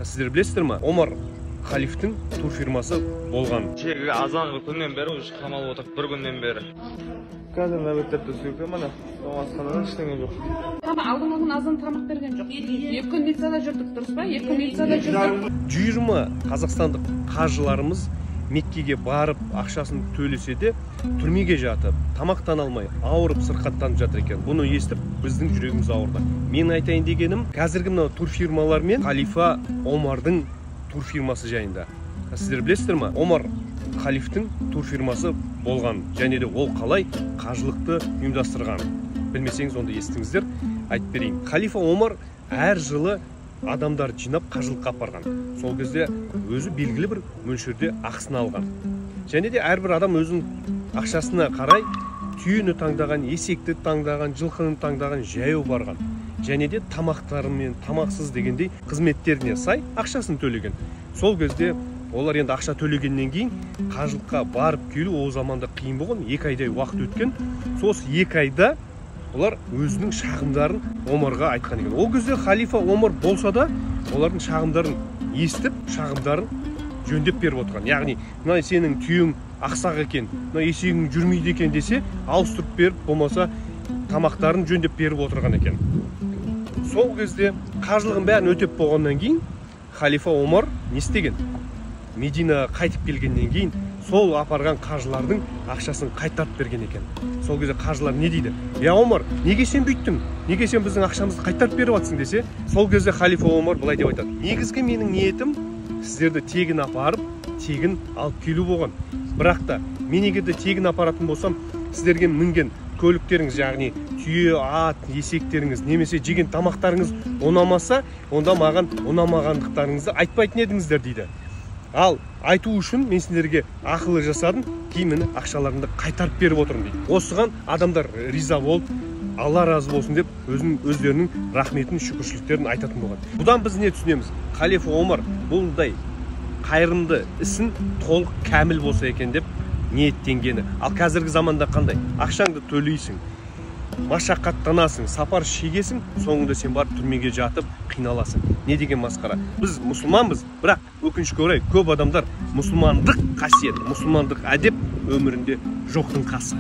Сіздер білесіздер ма? Омар халифтің турфирмасы болған. Чегі азанғы күннен бері уже қамалып отыр, бір күннен бері. Қазір нәбеттерді сөйке мана, оңасқанадан ештеңе жоқ. Алдыңғы күн азан тамақ берген жоқ. 2 күн милицияда жүрдік, дұрыс па? 2 күн милицияда жүрдік. 120 қазақстандық қажыларымыз Меккеге барып ақшасын төлесе де түрмеге жатып, тамақтан алмай, ауырып сырқаттанып жатыр екен. Бұны естіп, біздің жүрегіміз ауырды. Мен айтайын дегенім, қазіргі мына турфирмалар мен халифа Омардың турфирмасы жайында. Сіздер білесіздер ма? Омар халифтің турфирмасы болған, және де ол қалай қажылықты ұйымдастырған. Білмесеңіз, онда естіңіздер, айтып берейін. Халифа Омар әр жылы адамдар жинап қажылыққа апарған. Сол кезде өзі белгілі бір мөлшерде ақысын алған. Және де әрбір адам өзінің ақшасына қарай түйені таңдаған, есекті таңдаған, жылқыны таңдаған, жаяу барған. Және де тамақтарымен, тамақсыз дегендей қызметтеріне сай ақшасын төлеген. Сол кезде олар енді ақша төлегеннен кейін қажылыққа барып келу ол заманда қиын болған. 2 айдай уақыт өткен. Сол 2 айда олар өзінің шағымдарын Омарға айтқан екен. Ол кезде халифа Омар болса да, олардың шағымдарын естіп, шағымдарын жөндеп беріп отырған. Яғни, мына сенің түйең ақсақ екен, мына есегің жүрмейді екен десе, ауыстырып беріп, болмаса тамақтарын жөндеп беріп отырған екен. Сол кезде қажылығын бәрін өтеп болғаннан кейін, халифа Омар не істеген? Мединаға қайтып келгеннен кейін, сол апарған қажылардың ақшасын қайтарып берген екен. Сол кезде қажылар не дейді? Я Омар, неге сен бүйттің? Неге сен біздің ақшамызды қайтарып беріп жатсың десе, сол кезде халифа Омар былай деп айтады. Негізгі менің ниетім сіздерді тегін апарып, тегін алып келу болған. Бірақ та мен егер де тегін апаратын болсам, сіздерге мінген көліктеріңіз, яғни түйе, ат, есектеріңіз, немесе жеген тамақтарыңыз ұнамаса, онда маған ұнамағандықтарыңызды айтпайтын едіңіздер дейді. Ал айту үшін мен сендерге ақылы жасадым, кейін мені ақшаларымды қайтарып беріп отырмын дейді. Осыған адамдар риза болып, Алла разы болсын деп өздерінің рахметін, шүкіршіліктерін айтатын болған. Бұдан біз не түсінеміз? Халифа Омар бұлдай қайырымды ісін толық кәміл болса екен деп ниеттенгені. Ал қазіргі заманда қандай? Ақшаңды төлейсің, машақаттанасың, сапар шегесің, соңында сен барып түрмеге жатып қиналасың. Не деген масқара? Біз мұсылманбыз, бірақ өкінішке орай көп адамдар мұсылмандық қасиет, мұсылмандық әдеп өмірінде жоқтың қасы.